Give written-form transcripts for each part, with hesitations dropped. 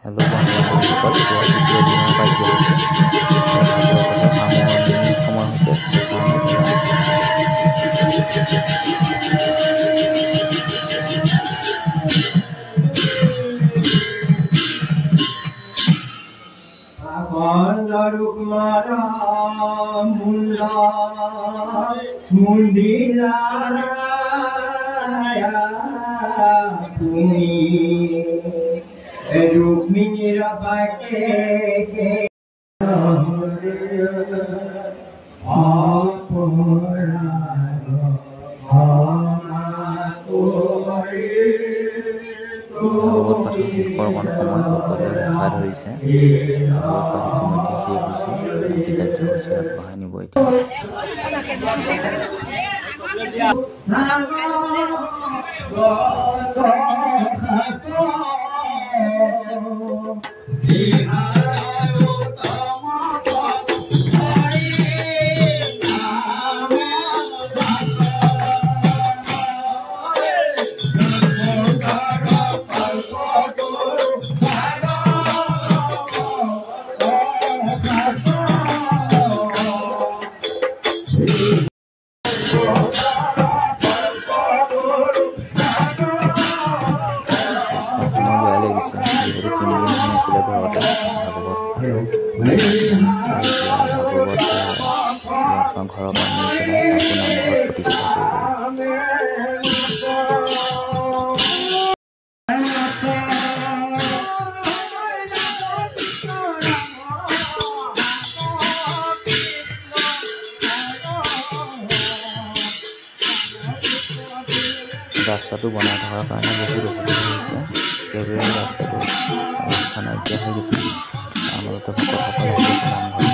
Hello' বন্ধুসকল, দ্বিতীয় দিনৰ কাৰ্যসূচী সামৰণি সময় হৈছে। रुक्मिणीरा बाटे के ভাগৱত পাঠৰ শেষৰ অকণ সময় সকলোৱে ৰখা ধৰিছে। ভাগৱত পাঠ ইতিমধ্যে শেষ হৈছে। বাকী কাৰ্যসূচী আগবঢ়াই নিব এতিয়া। ঘৰৰ পৰা নি পেলাই আকৌ নামঘৰত প্ৰতিষ্ঠা কৰিব। ৰাস্তাটো বনাই থকাৰ কাৰণে বহুত অসুবিধা হৈছে। সেইবাবে ৰাস্তাটো অৱস্থা নাইকিয়া হৈ গৈছে। আমাৰতো ভকতসকলে নামঘৰ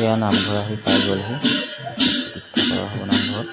এয়া নামঘৰ আহি পাই গ'লহি। প্ৰতিষ্ঠা কৰা হ'ব নামঘৰত।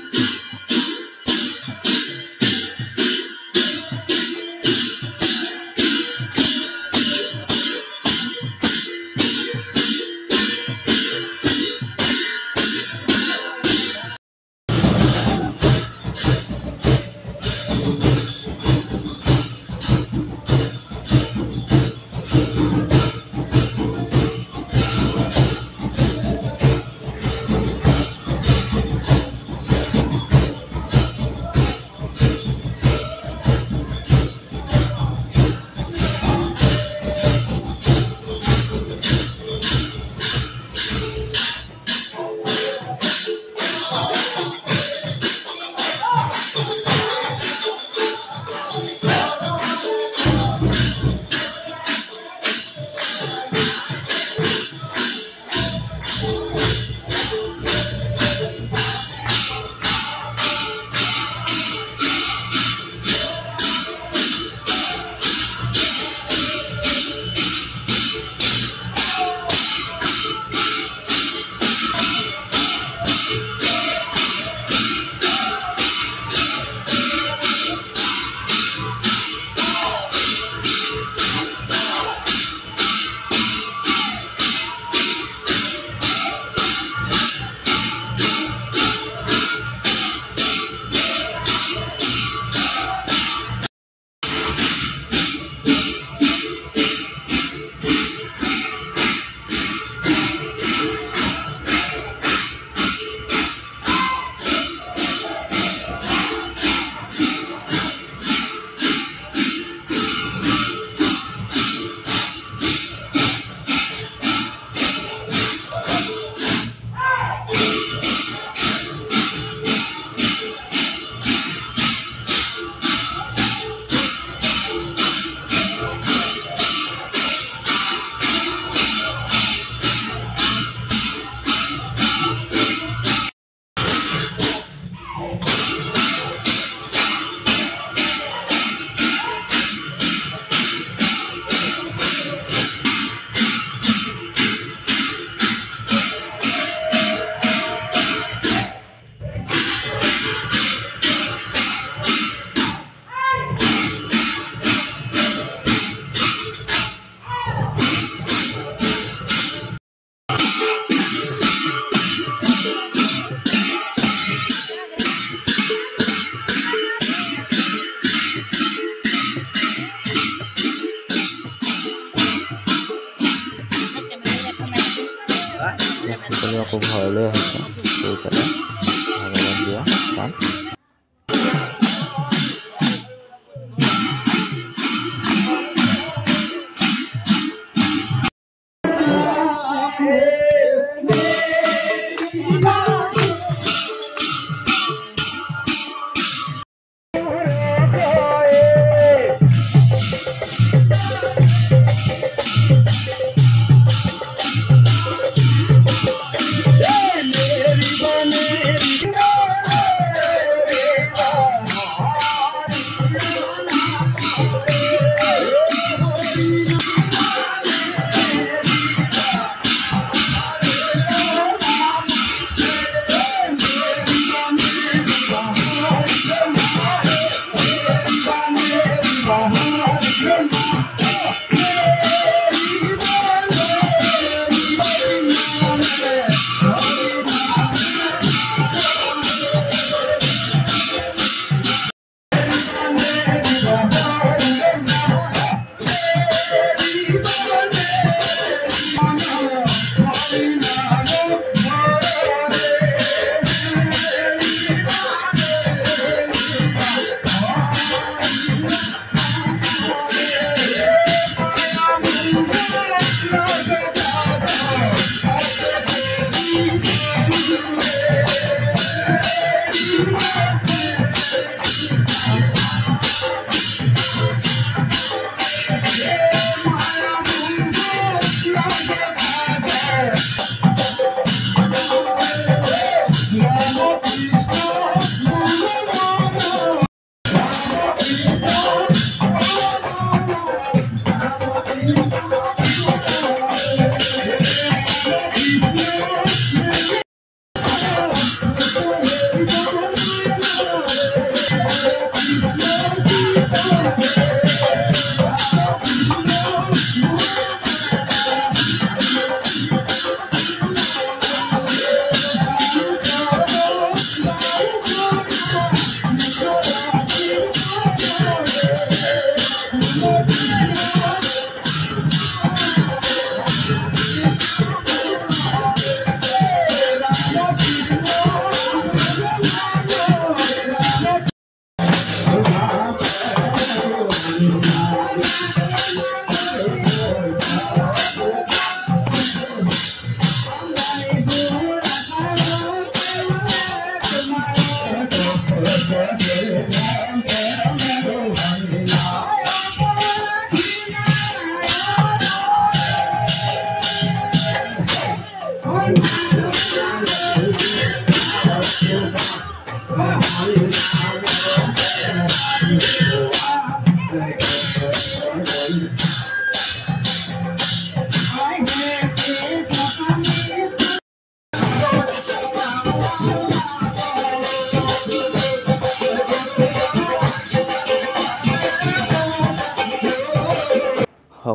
এতিয়া সকলোৱে আকৌ ঘৰলৈ আহিছে গৈ পেলাই ভাগৱত দিয়া তাত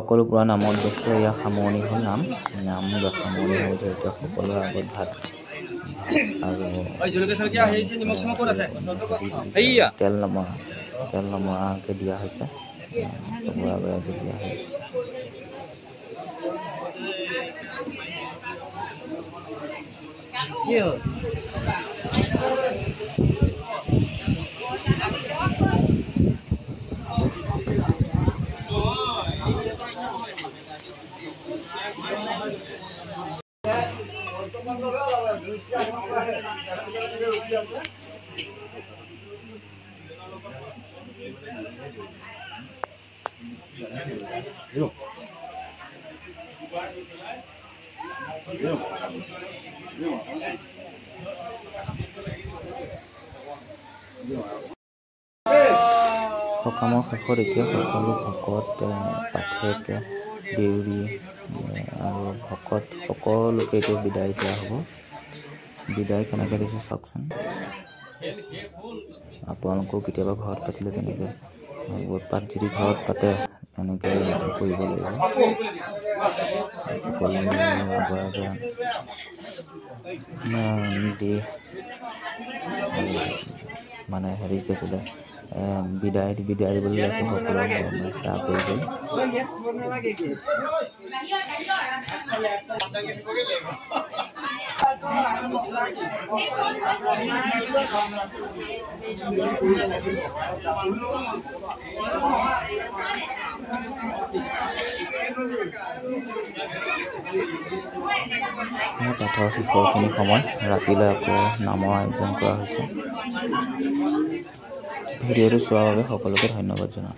সকলো পুৰা নামত ব্যস্ত এয়া সামৰণি হ'ল নাম সামৰণি হ'ল যে এতিয়া সকলোৰে আগত ভাত আৰু তেল নমৰাকৈ দিয়া হৈছে চবৰে আগতে দিয়া হৈছে সকামৰ শেষত এতিয়া সকলো ভকত পাঠক দেউৰী আৰু ভকত সকলোকে এতিয়া বিদায় দিয়া হ'ব বিদায় কেনেকৈ দিছে চাওকচোন আপোনালোকেও কেতিয়াবা ঘৰত পাতিলে তেনেকৈ ভাগৱত পাঠ যদি ঘৰত পাতে তেনেকৈ কৰিব লাগিব দি মানে হেৰি কি আছিলে বিদায় দিবলৈ লৈছে সকলোৱে চাহ কৰি গ'ল পাঠৰ শেষৰখিনি সময় ৰাতিলৈ আকৌ নামৰ আয়োজন কৰা হৈছে। ভিডিঅ'টো চোৱাৰ বাবে সকলোকে ধন্যবাদ জনাওঁ।